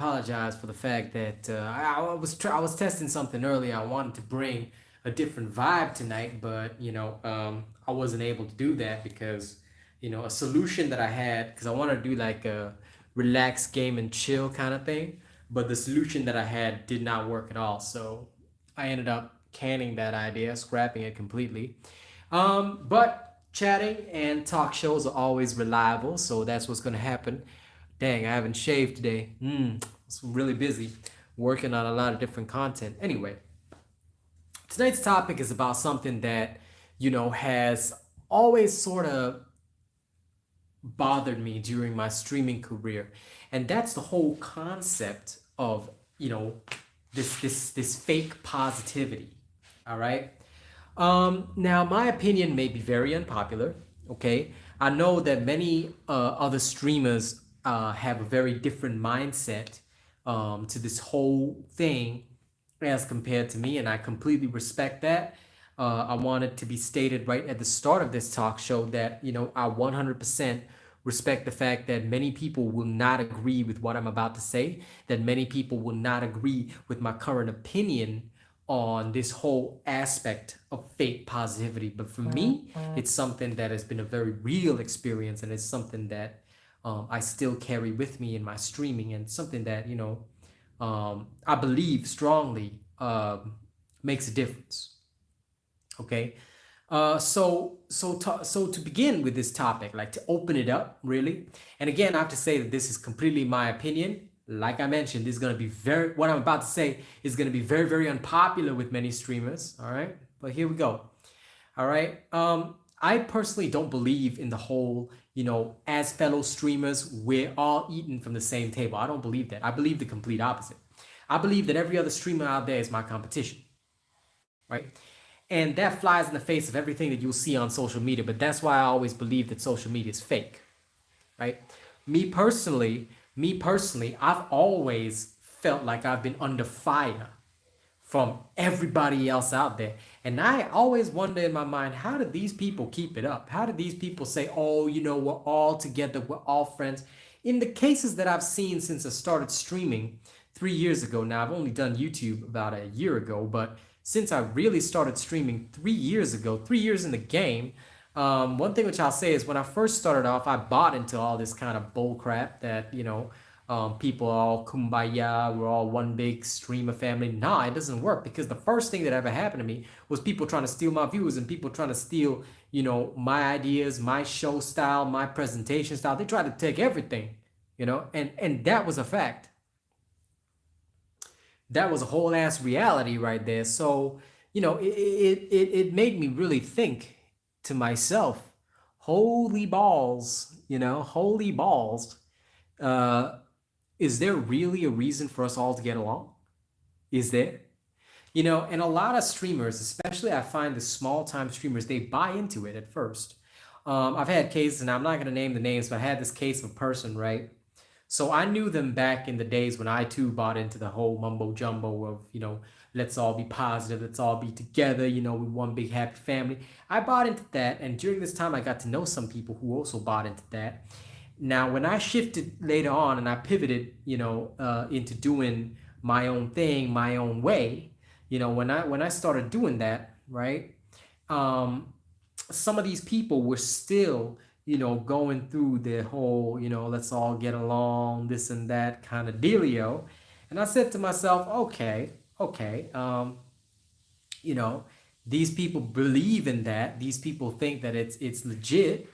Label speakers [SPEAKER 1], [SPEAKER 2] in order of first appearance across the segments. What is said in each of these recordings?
[SPEAKER 1] apologize for the fact that I was testing something earlier. I wanted to bring a different vibe tonight, but I wasn't able to do that because a solution that I had, because I want to do like a relax game and chill kind of thing, but the solution that I had did not work at all. So I ended up canning that idea, scrapping it completely. But chatting and talk shows are always reliable, so that's what's gonna happen. Dang, I haven't shaved today. It's really busy working on a lot of different content. Anyway, tonight's topic is about something that, has always sort of bothered me during my streaming career. And that's the whole concept of, this fake positivity. All right. Now, my opinion may be very unpopular. Okay, I know that many other streamers have a very different mindset to this whole thing as compared to me, and I completely respect that. I want it to be stated right at the start of this talk show that I 100% respect the fact that many people will not agree with what I'm about to say, that many people will not agree with my current opinion on this whole aspect of fake positivity. But for me, it's something that has been a very real experience, and it's something that I still carry with me in my streaming, and something that I believe strongly makes a difference. Okay. So to begin with this topic, like to open it up really, and again, I have to say that this is completely my opinion. Like I mentioned, this is gonna be what I'm about to say is gonna be very, very unpopular with many streamers. All right, but here we go. All right. I personally don't believe in the whole, as fellow streamers, we're all eating from the same table. I don't believe that. I believe the complete opposite. I believe that every other streamer out there is my competition, right? And that flies in the face of everything that you'll see on social media. But that's why I always believe that social media is fake, right? Me personally, I've always felt like I've been under fire from everybody else out there. And I always wonder in my mind, how do these people keep it up? How do these people say, oh, we're all together, we're all friends? In the cases that I've seen since I started streaming 3 years ago, now I've only done YouTube about a year ago, but since I really started streaming 3 years ago, 3 years in the game, one thing which I'll say is when I first started off, I bought into all this kind of bull crap that, people are all kumbaya, we're all one big streamer family. Nah, it doesn't work because the first thing that ever happened to me was people trying to steal my views and people trying to steal, my ideas, my show style, my presentation style. They tried to take everything, and that was a fact. That was a whole ass reality right there. So, it made me really think to myself, holy balls, holy balls. Uh, is there really a reason for us all to get along? Is there? And a lot of streamers, especially I find the small time streamers, they buy into it at first. I've had cases, and I'm not going to name the names, but I had this case of a person, right? So I knew them back in the days when I too bought into the whole mumbo jumbo of, let's all be positive, let's all be together, we one big happy family. I bought into that, and during this time I got to know some people who also bought into that. Now, when I shifted later on and I pivoted, into doing my own thing, my own way, when I started doing that, right? Um, some of these people were still going through the whole let's all get along, this and that kind of dealio. And I said to myself, okay, you know these people believe in that, these people think that it's legit.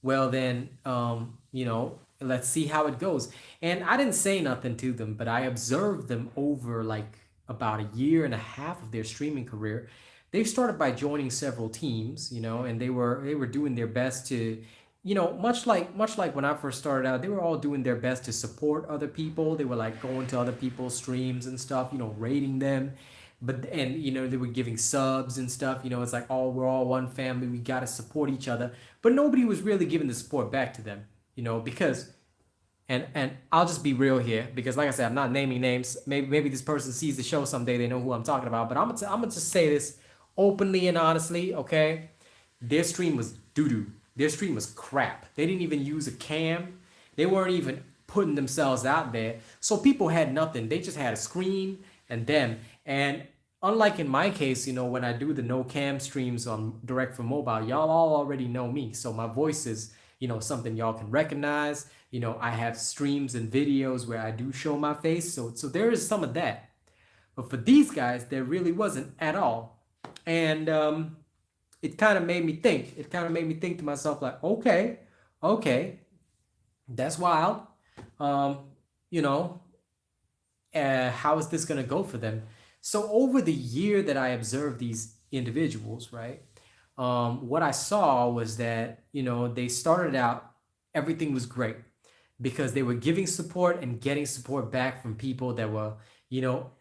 [SPEAKER 1] Well then, let's see how it goes. And I didn't say nothing to them, but I observed them over like about a year and a half of their streaming career. They started by joining several teams, and they were doing their best to, much like when I first started out, they were all doing their best to support other people. They were like going to other people's streams and stuff, rating them. But and they were giving subs and stuff. It's like, oh, we're all one family. We gotta support each other. But nobody was really giving the support back to them, because and I'll just be real here because, like I said, I'm not naming names. Maybe this person sees the show someday, they know who I'm talking about. But I'm gonna just say this openly and honestly, okay? Their stream was doo doo. Their stream was crap. They didn't even use a cam. They weren't even putting themselves out there. So people had nothing. They just had a screen and them. And unlike in my case, when I do the no cam streams on direct from mobile, y'all all already know me. So my voice is, something y'all can recognize. I have streams and videos where I do show my face. So there is some of that. But for these guys, there really wasn't at all. And it kind of made me think. It kind of made me think to myself, like, okay, that's wild. Um, you know, how is this going to go for them? So over the year that I observed these individuals, right, what I saw was that, they started out, everything was great because they were giving support and getting support back from people that were,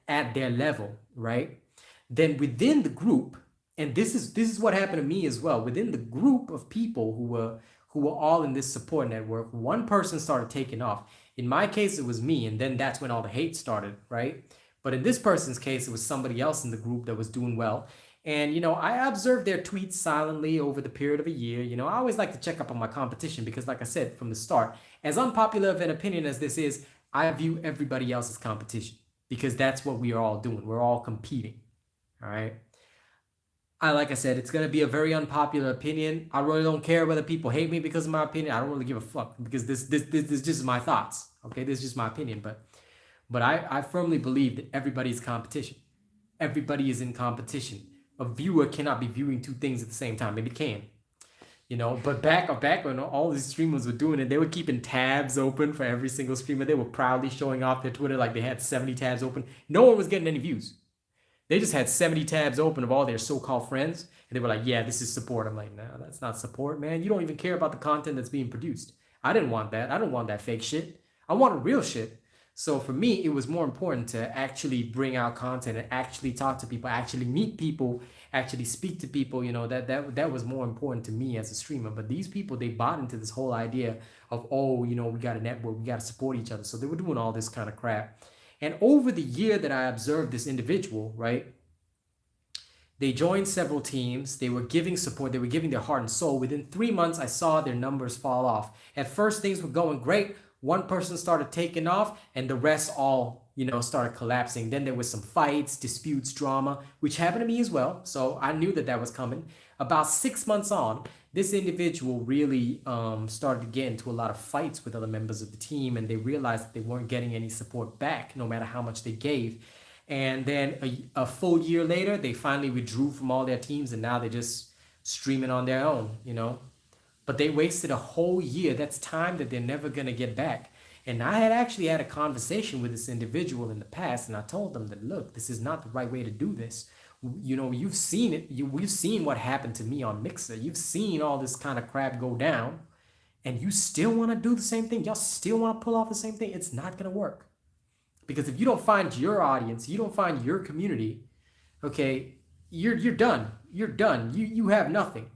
[SPEAKER 1] at their level, right? Then within the group, and this is what happened to me as well, within the group of people who were all in this support network, one person started taking off. In my case, it was me, and then that's when all the hate started, right? But in this person's case, it was somebody else in the group that was doing well. And, I observed their tweets silently over the period of a year. I always like to check up on my competition because, like I said from the start, as unpopular of an opinion as this is, I view everybody else as competition because that's what we are all doing. We're all competing, all right? Like I said, it's going to be a very unpopular opinion. I really don't care whether people hate me because of my opinion. I don't really give a fuck because this is just my thoughts, okay? This is just my opinion, but I firmly believe that everybody is competition. Everybody is in competition. A viewer cannot be viewing two things at the same time. Maybe can, but back when all these streamers were doing it, they were keeping tabs open for every single streamer. They were proudly showing off their Twitter like they had 70 tabs open. No one was getting any views. They just had 70 tabs open of all their so-called friends. And they were like, yeah, this is support. I'm like, no, that's not support, man. You don't even care about the content that's being produced. I didn't want that. I don't want that fake shit. I wanted real shit. So for me, it was more important to actually bring out content and actually talk to people, actually meet people, actually speak to people. That was more important to me as a streamer. But these people, they bought into this whole idea of, we got a network, we got to support each other. So they were doing all this kind of crap. And over the year that I observed this individual, right, they joined several teams. They were giving support. They were giving their heart and soul. Within 3 months, I saw their numbers fall off. At first, things were going great. One person started taking off and the rest all, started collapsing. Then there was some fights, disputes, drama, which happened to me as well. So I knew that was coming. About 6 months on, this individual really started to get into a lot of fights with other members of the team, and they realized that they weren't getting any support back, no matter how much they gave. And then a full year later, they finally withdrew from all their teams, and now they're just streaming on their own, But they wasted a whole year. That's time that they're never going to get back. And I had actually had a conversation with this individual in the past, and I told them that, look, this is not the right way to do this. You've seen it. We've seen what happened to me on Mixer. You've seen all this kind of crap go down, and you still want to do the same thing. Y'all still want to pull off the same thing. It's not going to work. Because if you don't find your audience, you don't find your community, okay, you're done. You're done. You have nothing.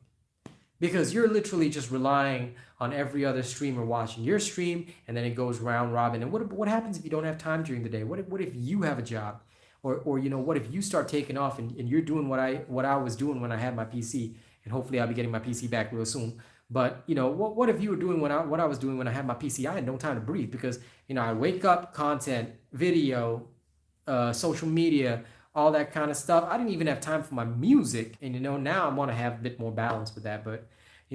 [SPEAKER 1] Because you're literally just relying on every other streamer watching your stream, and then it goes round robin. And what happens if you don't have time during the day? What if you have a job? Or what if you start taking off and you're doing what I was doing when I had my PC, and hopefully I'll be getting my PC back real soon. But what if you were doing what I was doing when I had my PC? I had no time to breathe because I wake up, content, video, social media, all that kind of stuff. I didn't even have time for my music, and now I want to have a bit more balance with that. But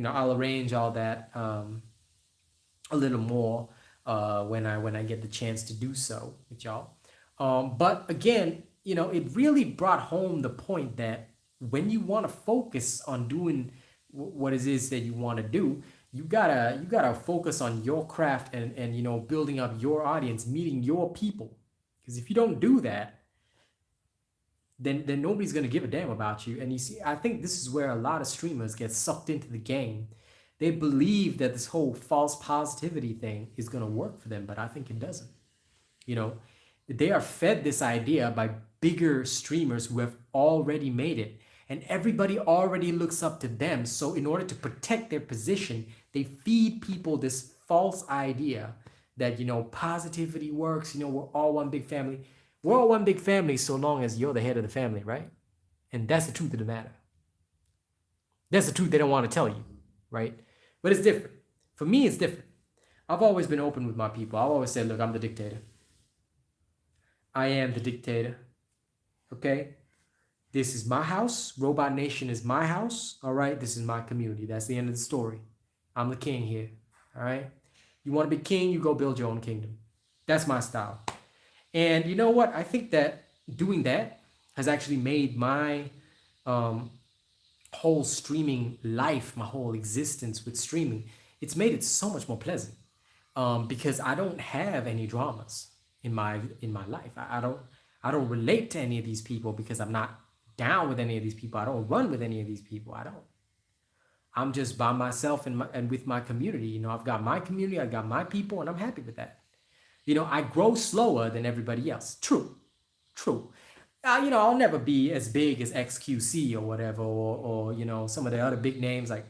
[SPEAKER 1] I'll arrange all that a little more when I get the chance to do so with y'all. But again, it really brought home the point that when you want to focus on doing what it is that you want to do, you gotta focus on your craft and building up your audience, meeting your people. Because if you don't do that, then nobody's gonna give a damn about you. And you see, I think this is where a lot of streamers get sucked into the game. They believe that this whole false positivity thing is gonna work for them, but I think it doesn't. They are fed this idea by bigger streamers who have already made it, and everybody already looks up to them. So in order to protect their position, they feed people this false idea that positivity works. We're all one big family. We're all one big family so long as you're the head of the family, right? And that's the truth of the matter. That's the truth they don't want to tell you, right? But it's different. For me, it's different. I've always been open with my people. I've always said, look, I'm the dictator. I am the dictator. Okay? This is my house. Robot Nation is my house. All right? This is my community. That's the end of the story. I'm the king here. All right? You want to be king, you go build your own kingdom. That's my style. And you know what? I think that doing that has actually made my whole streaming life, my whole existence with streaming, it's made it so much more pleasant. Because I don't have any dramas in my life. I don't relate to any of these people because I'm not down with any of these people. I don't run with any of these people. I don't. I'm just by myself and with my community. You know, I've got my community, I got my people, and I'm happy with that. You know, I grow slower than everybody else. True, true. You know, I'll never be as big as XQC or whatever, or you know, some of the other big names. Like,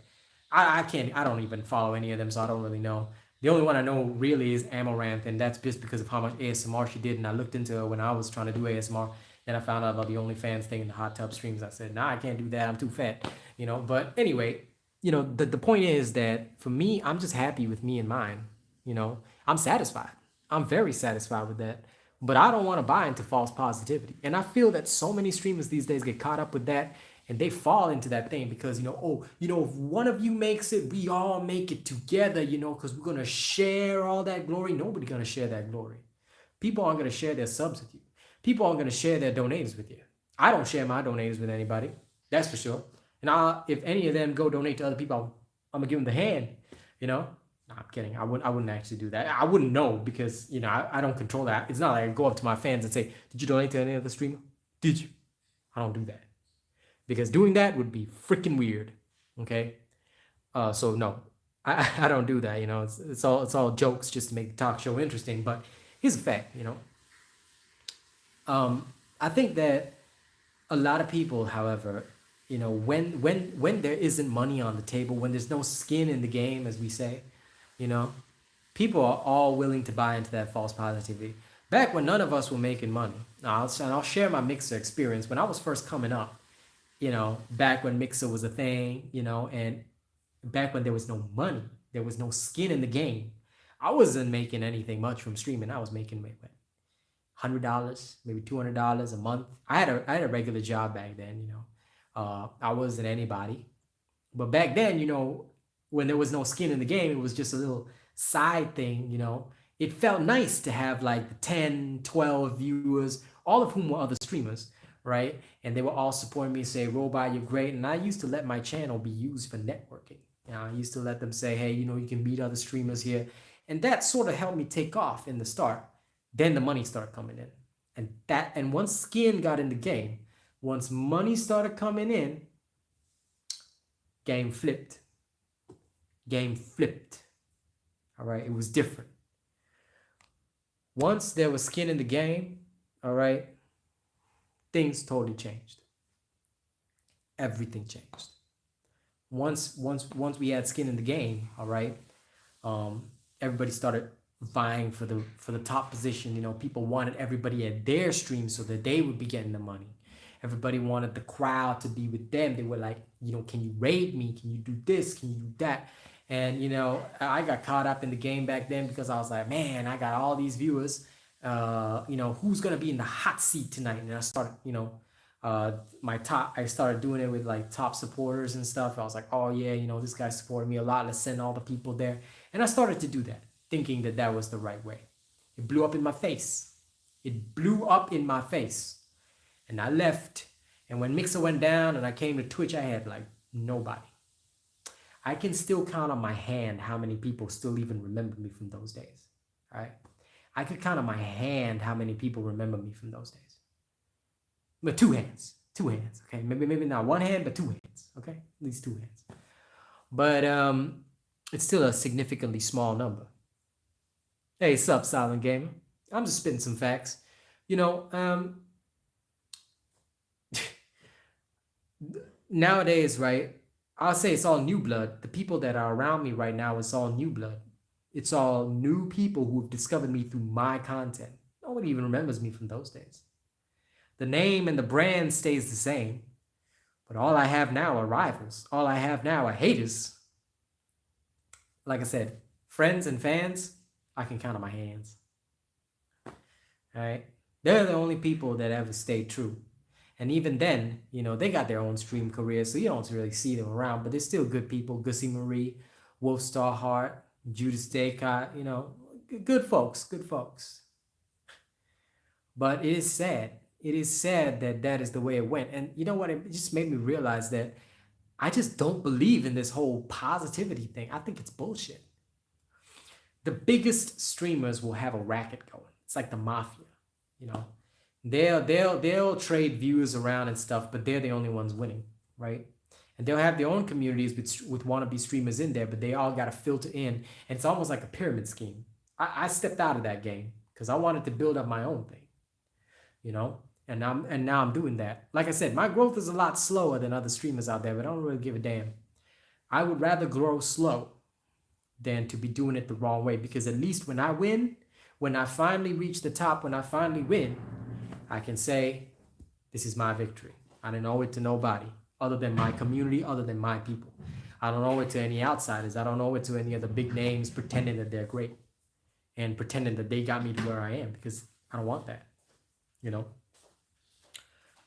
[SPEAKER 1] I can't, I don't even follow any of them, so I don't really know. The only one I know really is Amaranth, and that's just because of how much ASMR she did. And I looked into her when I was trying to do ASMR. Then I found out about the OnlyFans thing and the hot tub streams. I said, nah, I can't do that. I'm too fat, you know. But anyway, you know, the point is that for me, I'm just happy with me and mine. You know, I'm satisfied. I'm very satisfied with that. But I don't want to buy into false positivity. And I feel that so many streamers these days get caught up with that and they fall into that thing because, you know, oh, you know, if one of you makes it, we all make it together, you know, because we're going to share all that glory. Nobody's going to share that glory. People aren't going to share their subs with you. People aren't going to share their donators with you. I don't share my donators with anybody. That's for sure. And if any of them go donate to other people, I'm going to give them the hand, you know. No, I'm kidding. I wouldn't actually do that. I wouldn't know because, you know, I don't control that. It's not like I go up to my fans and say, did you donate to any other streamer? Did you? I don't do that. Because doing that would be freaking weird. Okay? So no. I don't do that, you know. It's all jokes just to make the talk show interesting. But here's a fact, you know. I think that a lot of people, however, you know, when there isn't money on the table, when there's no skin in the game, as we say, you know, people are all willing to buy into that false positivity. Back when none of us were making money, I'll share my Mixer experience. When I was first coming up, you know, back when Mixer was a thing, you know, and back when there was no money, there was no skin in the game, I wasn't making anything much from streaming. I was making $100, maybe $200 a month. I had a regular job back then, you know. I wasn't anybody. But back then, you know, when there was no skin in the game, it was just a little side thing, you know. It felt nice to have like 10, 12 viewers, all of whom were other streamers, right? And they were all supporting me, say, Robot, you're great. And I used to let my channel be used for networking. You know, I used to let them say, hey, you know, you can meet other streamers here. And that sort of helped me take off in the start. Then the money started coming in. And once skin got in the game, once money started coming in, game flipped. Game flipped. All right, it was different. Once there was skin in the game, all right, things totally changed. Everything changed. Once we had skin in the game, all right, everybody started vying for the top position. You know, people wanted everybody at their stream so that they would be getting the money. Everybody wanted the crowd to be with them. They were like, you know, can you raid me? Can you do this? Can you do that? And, you know, I got caught up in the game back then because I was like, man, I got all these viewers. You know, who's going to be in the hot seat tonight? And I started, you know, I started doing it with like top supporters and stuff. I was like, oh yeah, you know, this guy supported me a lot. Let's send all the people there. And I started to do that, thinking that that was the right way. It blew up in my face. It blew up in my face. And I left. And when Mixer went down and I came to Twitch, I had like nobody. I can still count on my hand how many people still even remember me from those days. All right. I could count on my hand how many people remember me from those days. But two hands. Okay. Maybe not one hand, but two hands. Okay. At least two hands. But it's still a significantly small number. Hey, sup, Silent Gamer? I'm just spitting some facts. You know, nowadays, right, I'll say it's all new blood. The people that are around me right now, it's all new blood. It's all new people who have discovered me through my content. Nobody even remembers me from those days. The name and the brand stays the same, but all I have now are rivals. All I have now are haters. Like I said, Friends and fans, I can count on my hands. All right. They're the only people that ever stay true. And even then, they got their own stream career, so you don't really see them around, but they're still good people. Gussie Marie, Wolfstar Hart, Judas Daycott, good folks, good folks. But it is sad. It is sad that that is the way it went. And you know what? It just made me realize that I just don't believe in this whole positivity thing. I think it's bullshit. The biggest streamers will have a racket going. It's like the mafia, you know. They'll trade viewers around and stuff, but they're the only ones winning, right? And they'll have their own communities with wannabe streamers in there, but they all got to filter in, and it's almost like a pyramid scheme. I stepped out of that game because I wanted to build up my own thing, and now I'm doing that. Like I said, my growth is a lot slower than other streamers out there, but I don't really give a damn. I would rather grow slow than to be doing it the wrong way, because at least when I win, when I finally reach the top, when I finally win, I can say, this is my victory. I didn't owe it to nobody other than my community, other than my people. I don't owe it to any outsiders. I don't owe it to any of the big names pretending that they're great and pretending that they got me to where I am, because I don't want that,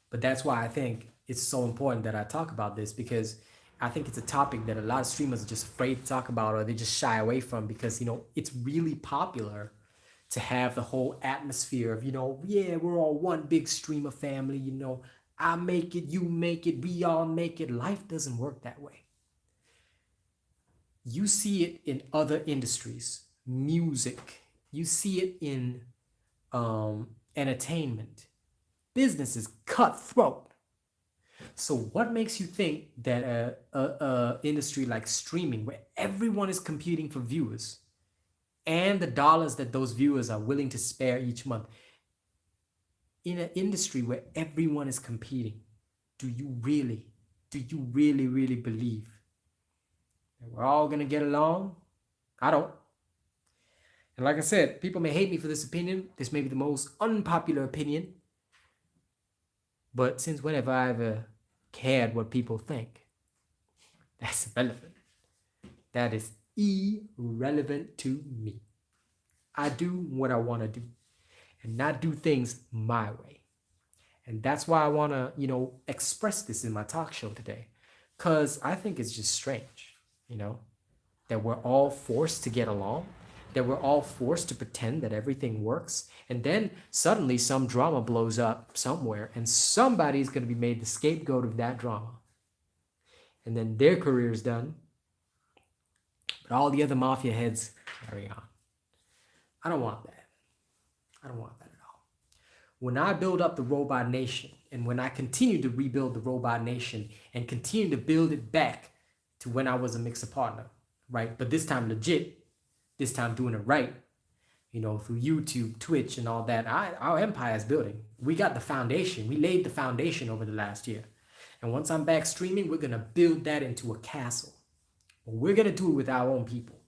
[SPEAKER 1] But that's why I think it's so important that I talk about this, because I think it's a topic that a lot of streamers are just afraid to talk about, or they just shy away from, because, it's really popular to have the whole atmosphere of, yeah, we're all one big streamer family, I make it, you make it, we all make it. Life doesn't work that way. You see it in other industries, music. You see it in entertainment. Business is cutthroat. So what makes you think that a industry like streaming, where everyone is competing for viewers and the dollars that those viewers are willing to spare each month, in an industry where everyone is competing, do you really believe that we're all going to get along? I don't. And like I said, people may hate me for this opinion. This may be the most unpopular opinion. But since when have I ever cared what people think? That's irrelevant. That is irrelevant to me. I do what I want to do and not do things my way. And that's why I want to, express this in my talk show today. Because I think it's just strange, that we're all forced to get along, that we're all forced to pretend that everything works. And then suddenly some drama blows up somewhere and somebody's going to be made the scapegoat of that drama. And then their career is done. But all the other mafia heads carry on. I don't want that. I don't want that at all. When I build up the Robot Nation, and when I continue to rebuild the Robot Nation and continue to build it back to when I was a Mixer partner, right? But this time legit, this time doing it right, through YouTube, Twitch, and all that. Our empire is building. We got the foundation. We laid the foundation over the last year. And once I'm back streaming, we're going to build that into a castle. We're going to do it with our own people.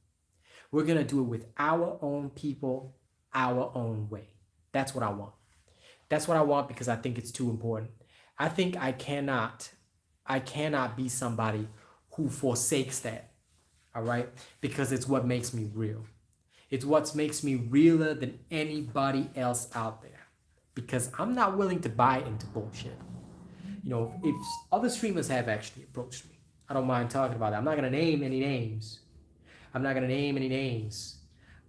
[SPEAKER 1] We're going to do it with our own people, our own way. That's what I want. That's what I want, because I think it's too important. I think I cannot be somebody who forsakes that, all right? Because it's what makes me real. It's what makes me realer than anybody else out there, because I'm not willing to buy into bullshit. If other streamers have actually approached me, I don't mind talking about that. I'm not going to name any names. But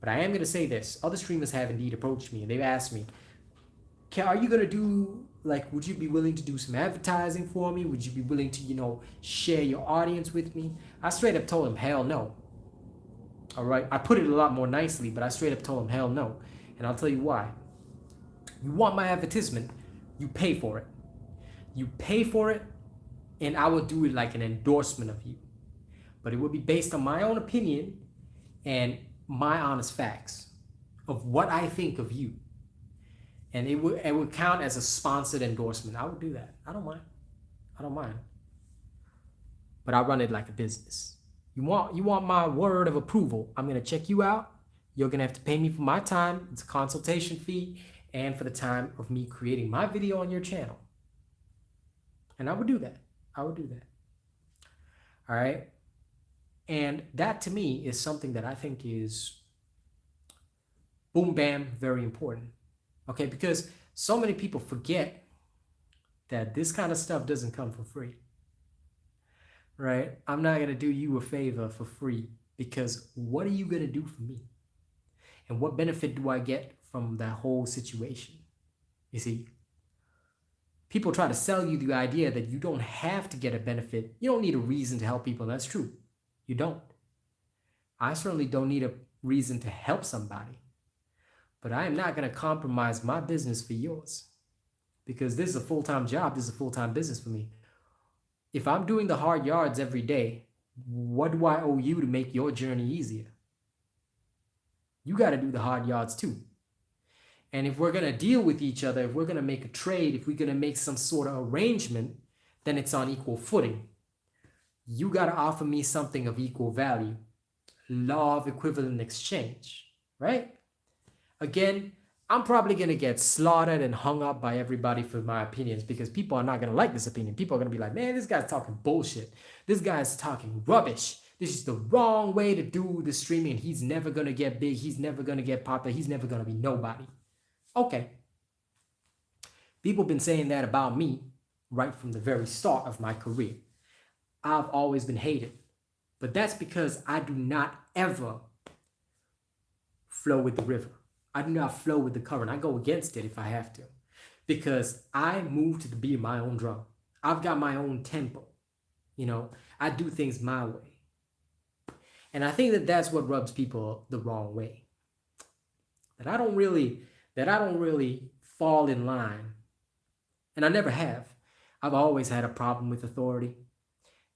[SPEAKER 1] I am going to say this. Other streamers have indeed approached me, and they've asked me, are you going to do, would you be willing to do some advertising for me? Would you be willing to, share your audience with me? I straight up told him, hell no. All right. I put it a lot more nicely, but I straight up told him, hell no. And I'll tell you why. You want my advertisement, you pay for it. You pay for it, and I will do it like an endorsement of you. But it will be based on my own opinion and my honest facts of what I think of you. And it would count as a sponsored endorsement. I would do that. I don't mind. But I run it like a business. You want my word of approval. I'm going to check you out. You're going to have to pay me for my time. It's a consultation fee, and for the time of me creating my video on your channel. And I would do that. All right. And that to me is something that I think is boom, bam, very important. Okay, because so many people forget that this kind of stuff doesn't come for free, right? I'm not going to do you a favor for free because what are you going to do for me? And what benefit do I get from that whole situation? You see, people try to sell you the idea that you don't have to get a benefit. You don't need a reason to help people. That's true. You don't. I certainly don't need a reason to help somebody, but I am not going to compromise my business for yours because this is a full time job. This is a full time business for me. If I'm doing the hard yards every day, what do I owe you to make your journey easier? You got to do the hard yards too. And if we're going to deal with each other, if we're going to make a trade, if we're going to make some sort of arrangement, then it's on equal footing. You got to offer me something of equal value. Law of equivalent exchange, right? Again, I'm probably going to get slaughtered and hung up by everybody for my opinions because people are not going to like this opinion. People are going to be like, man, this guy's talking bullshit. This guy's talking rubbish. This is the wrong way to do the streaming. He's never going to get big. He's never going to get popular. He's never going to be nobody. Okay. People have been saying that about me right from the very start of my career. I've always been hated. But that's because I do not ever flow with the river. I do not flow with the current. I go against it if I have to. Because I move to the beat of my own drum. I've got my own tempo. You know, I do things my way. And I think that that's what rubs people the wrong way. That I don't really fall in line. And I never have. I've always had a problem with authority.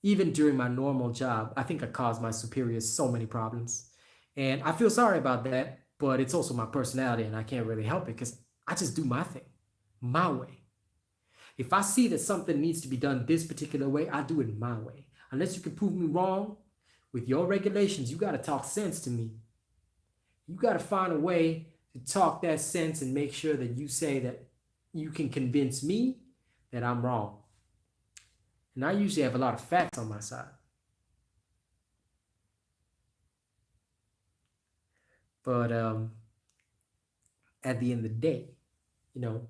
[SPEAKER 1] Even during my normal job, I think I caused my superiors so many problems. And I feel sorry about that, but it's also my personality and I can't really help it because I just do my thing, my way. If I see that something needs to be done this particular way, I do it my way. Unless you can prove me wrong with your regulations, you got to talk sense to me. You got to find a way to talk that sense and make sure that you say that you can convince me that I'm wrong. And I usually have a lot of facts on my side. But at the end of the day, you know,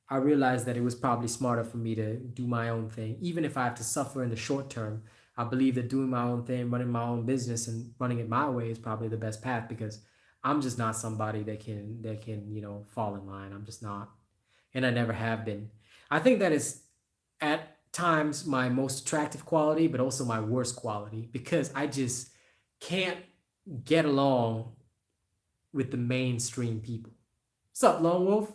[SPEAKER 1] I realized that it was probably smarter for me to do my own thing. Even if I have to suffer in the short term, I believe that doing my own thing, running my own business and running it my way is probably the best path because I'm just not somebody that can, you know, fall in line. I'm just not. And I never have been. I think that is at times my most attractive quality, but also my worst quality because I just can't get along with the mainstream people. What's up, Lone Wolf?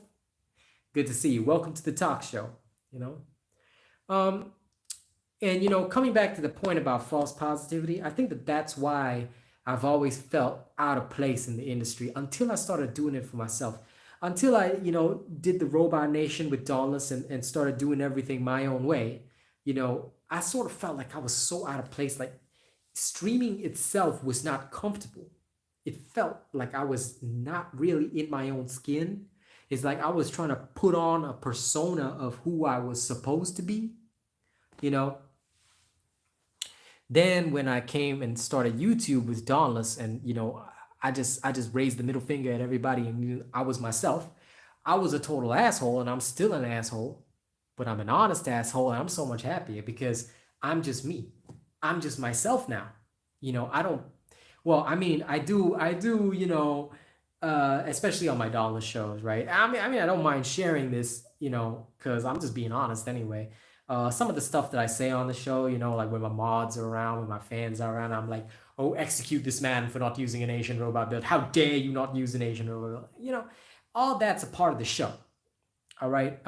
[SPEAKER 1] Good to see you. Welcome to the talk show. You know, and you know, coming back to the point about false positivity, I think that that's why I've always felt out of place in the industry until I started doing it for myself. Until I, you know, did the Robot Nation with Dauntless and started doing everything my own way, you know, I sort of felt like I was so out of place. Like streaming itself was not comfortable. It felt like I was not really in my own skin. It's like I was trying to put on a persona of who I was supposed to be, you know. Then when I came and started YouTube with Dauntless and, you know, I just raised the middle finger at everybody and I was myself. I was a total asshole and I'm still an asshole, but I'm an honest asshole and I'm so much happier because I'm just me. I'm just myself now. You know, I don't, well, I mean, I do, you know, especially on my Dauntless shows, right? I don't mind sharing this, you know, because I'm just being honest anyway. Some of the stuff that I say on the show, you know, like when my mods are around, when my fans are around, I'm like, oh, execute this man for not using an Asian robot build. How dare you not use an Asian robot build? You know, all that's a part of the show. All right.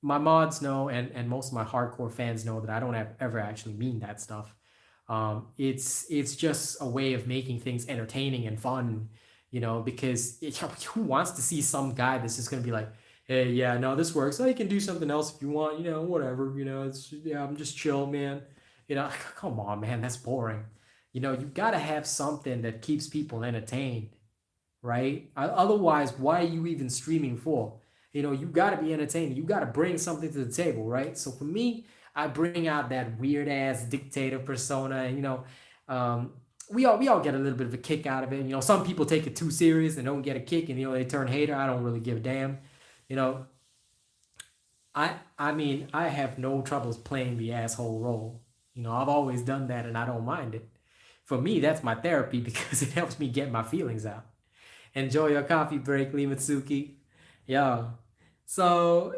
[SPEAKER 1] My mods know, and most of my hardcore fans know that I don't ever actually mean that stuff. It's just a way of making things entertaining and fun, you know, because who wants to see some guy that's just going to be like, hey, yeah, no, this works. Oh, you can do something else if you want, you know, whatever, you know, it's, yeah, I'm just chill, man. You know, come on, man, that's boring. You know, you got to have something that keeps people entertained, right? Otherwise, why are you even streaming for? You know, you got to be entertaining. You got to bring something to the table, right? So for me, I bring out that weird ass dictator persona. And, you know, Um, we all get a little bit of a kick out of it. Some people take it too serious and don't get a kick, and they turn hater. I don't really give a damn. You know, I mean, I have no troubles playing the asshole role. I've always done that, and I don't mind it. For me, that's my therapy because it helps me get my feelings out. Enjoy your coffee break, Limatsuki. Yeah. So,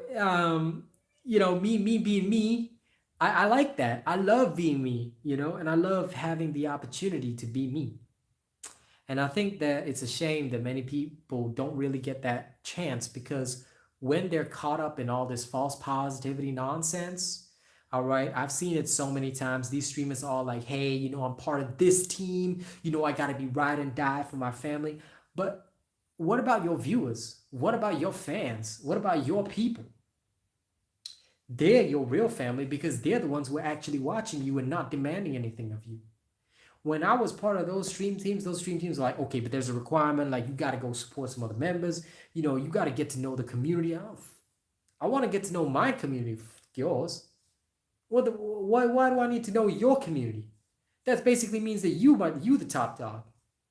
[SPEAKER 1] me being me, I like that. I love being me, and I love having the opportunity to be me. And I think that it's a shame that many people don't really get that chance because when they're caught up in all this false positivity nonsense, all right, I've seen it so many times. These streamers are all like, hey, I'm part of this team. I got to be ride and die for my family. But what about your viewers? What about your fans? What about your people? They're your real family because they're the ones who are actually watching you and not demanding anything of you. When I was part of those stream teams were like, okay, but there's a requirement, like you got to go support some other members. You got to get to know the community. I want to get to know my community, yours. Why do I need to know your community? That basically means that you the top dog.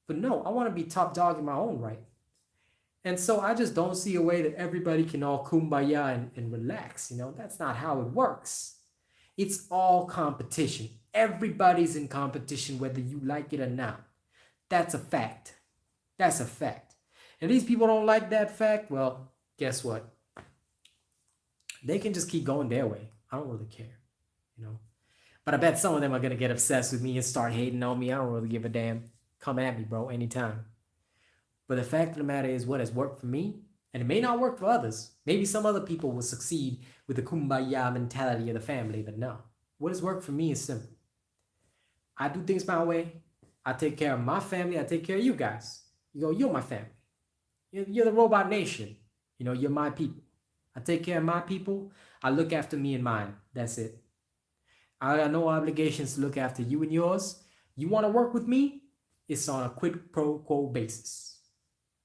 [SPEAKER 1] But no, I want to be top dog in my own right. And so I just don't see a way that everybody can all kumbaya and relax. That's not how it works. It's all competition. Everybody's in competition, whether you like it or not. That's a fact. That's a fact. And these people don't like that fact. Well, guess what? They can just keep going their way. I don't really care, you know. But I bet some of them are gonna get obsessed with me and start hating on me. I don't really give a damn. Come at me, bro, anytime. But the fact of the matter is, what has worked for me, and it may not work for others. Maybe some other people will succeed with the kumbaya mentality of the family, but no. What has worked for me is simple. I do things my way. I take care of my family. I take care of you guys. You're my family. You're the robot nation. You're my people. I take care of my people. I look after me and mine. That's it. I got no obligations to look after you and yours. You want to work with me? It's on a quid pro quo basis.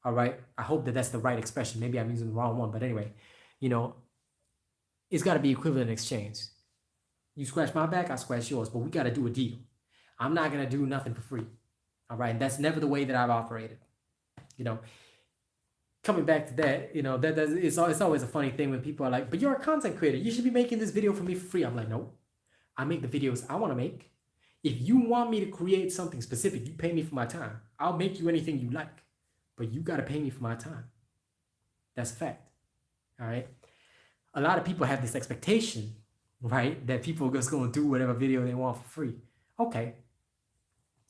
[SPEAKER 1] All right. I hope that that's the right expression. Maybe I'm using the wrong one, but anyway, it's got to be equivalent exchange. You scratch my back, I scratch yours, but we got to do a deal. I'm not gonna do nothing for free. All right. And that's never the way that I've operated. Coming back to that, it's always a funny thing when people are like, "But you're a content creator. You should be making this video for me for free." I'm like, no. I make the videos I want to make. If you want me to create something specific, you pay me for my time. I'll make you anything you like, but you got to pay me for my time. That's a fact. All right. A lot of people have this expectation, right, that people are just going to do whatever video they want for free. Okay.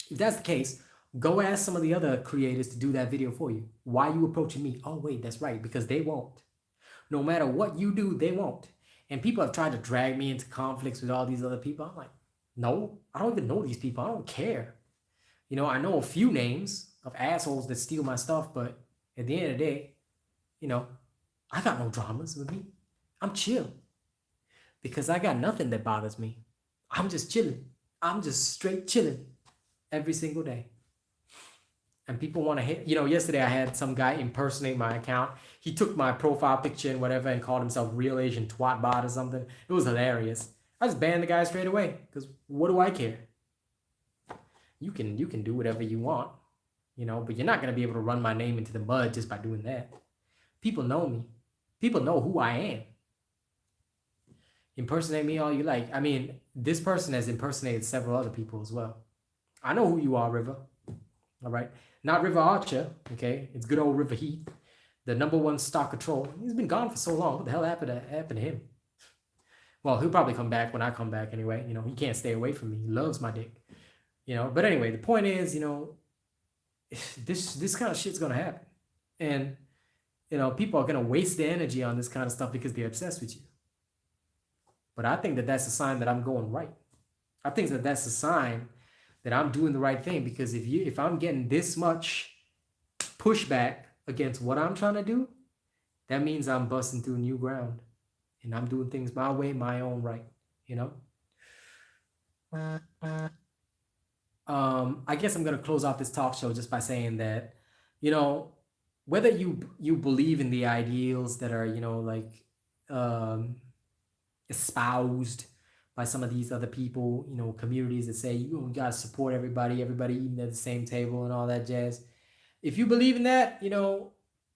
[SPEAKER 1] If that's the case, go ask some of the other creators to do that video for you. Why are you approaching me? Oh, wait, that's right, because they won't. No matter what you do, they won't. And people have tried to drag me into conflicts with all these other people. I'm like, no, I don't even know these people. I don't care. I know a few names of assholes that steal my stuff, but at the end of the day, I got no dramas with me. I'm chill because I got nothing that bothers me. I'm just chilling. I'm just straight chilling every single day. And people want to hit, yesterday I had some guy impersonate my account. He took my profile picture and whatever and called himself Real Asian Twat Bot or something. It was hilarious. I just banned the guy straight away because what do I care? You can do whatever you want, but you're not going to be able to run my name into the mud just by doing that. People know me. People know who I am. Impersonate me all you like. I mean, this person has impersonated several other people as well. I know who you are, River. All right. Not River Archer, okay? It's good old River Heath, the #1 stalker troll. He's been gone for so long. What the hell happened to him? Well, he'll probably come back when I come back anyway. He can't stay away from me. He loves my dick. But anyway, the point is, this kind of shit's gonna happen. And, people are gonna waste their energy on this kind of stuff because they're obsessed with you. But I think that that's a sign that I'm going right. I think that that's a sign that I'm doing the right thing, because if I'm getting this much pushback against what I'm trying to do, that means I'm busting through new ground and I'm doing things my way, my own right, I guess I'm going to close off this talk show just by saying that, whether you believe in the ideals that are, espoused by some of these other people, communities that say you gotta support everybody, everybody eating at the same table and all that jazz. If you believe in that,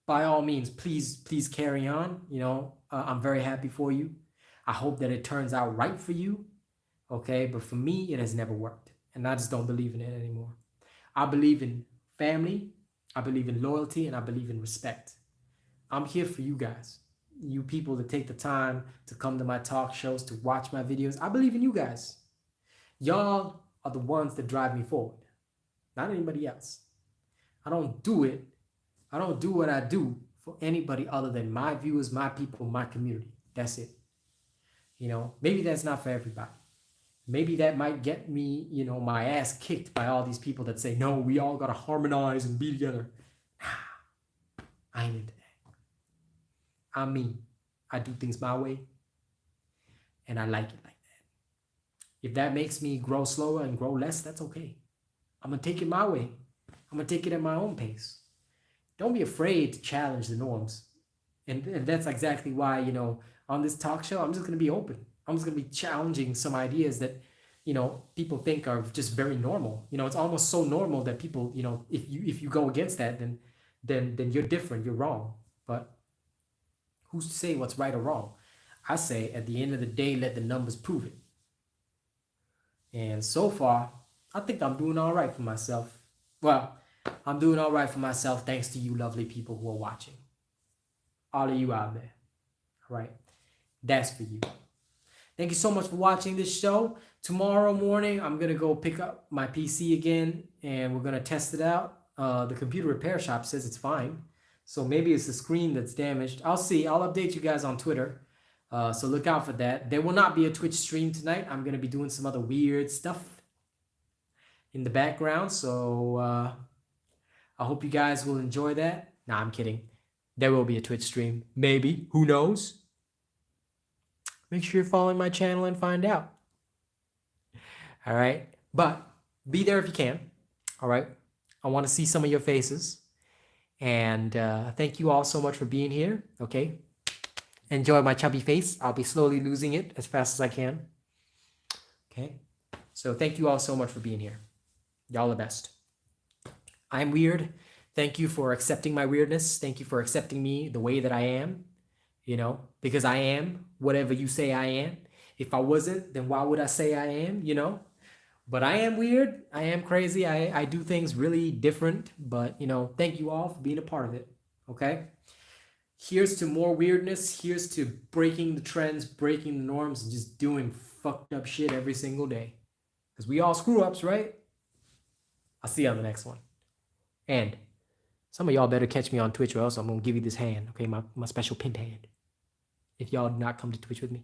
[SPEAKER 1] by all means, please carry on. I'm very happy for you. I hope that it turns out right for you. Okay, but for me, it has never worked, and I just don't believe in it anymore. I believe in family, I believe in loyalty, and I believe in respect. I'm here for you guys, you people that take the time to come to my talk shows, to watch my videos. I believe in you guys. Y'all are the ones that drive me forward, not anybody else. I don't do it. I don't do what I do for anybody other than my viewers, my people, my community. That's it. Maybe that's not for everybody. Maybe that might get me, my ass kicked by all these people that say, no, we all got to harmonize and be together. I ain't into that. I'm me. I do things my way, and I like it like that. If that makes me grow slower and grow less, that's okay. I'm going to take it my way. I'm going to take it at my own pace. Don't be afraid to challenge the norms. And that's exactly why, on this talk show, I'm just going to be open. I'm just going to be challenging some ideas that, people think are just very normal. It's almost so normal that people, if you go against that, then you're different, you're wrong. But who's to say what's right or wrong? I say at the end of the day, let the numbers prove it. And so far, I think I'm doing all right for myself. Well, I'm doing all right for myself thanks to you lovely people who are watching. All of you out there. All right. That's for you. Thank you so much for watching this show. Tomorrow morning, I'm going to go pick up my PC again, and we're going to test it out. The computer repair shop says it's fine. So maybe it's the screen that's damaged. I'll see. I'll update you guys on Twitter. So look out for that. There will not be a Twitch stream tonight. I'm going to be doing some other weird stuff in the background. So I hope you guys will enjoy that. Nah, I'm kidding. There will be a Twitch stream. Maybe. Who knows? Make sure you're following my channel and find out. All right. But be there if you can. All right. I want to see some of your faces. And thank you all so much for being here. Okay. Enjoy my chubby face. I'll be slowly losing it as fast as I can. Okay. So thank you all so much for being here. Y'all the best. I'm weird. Thank you for accepting my weirdness. Thank you for accepting me the way that I am. Because I am whatever you say I am. If I wasn't, then why would I say I am, But I am weird. I am crazy. I do things really different. But, thank you all for being a part of it. Okay? Here's to more weirdness. Here's to breaking the trends, breaking the norms, and just doing fucked up shit every single day. Because we all screw ups, right? I'll see you on the next one. And some of y'all better catch me on Twitch, or else I'm going to give you this hand. Okay? My special pinned hand. If y'all do not come to Twitch with me.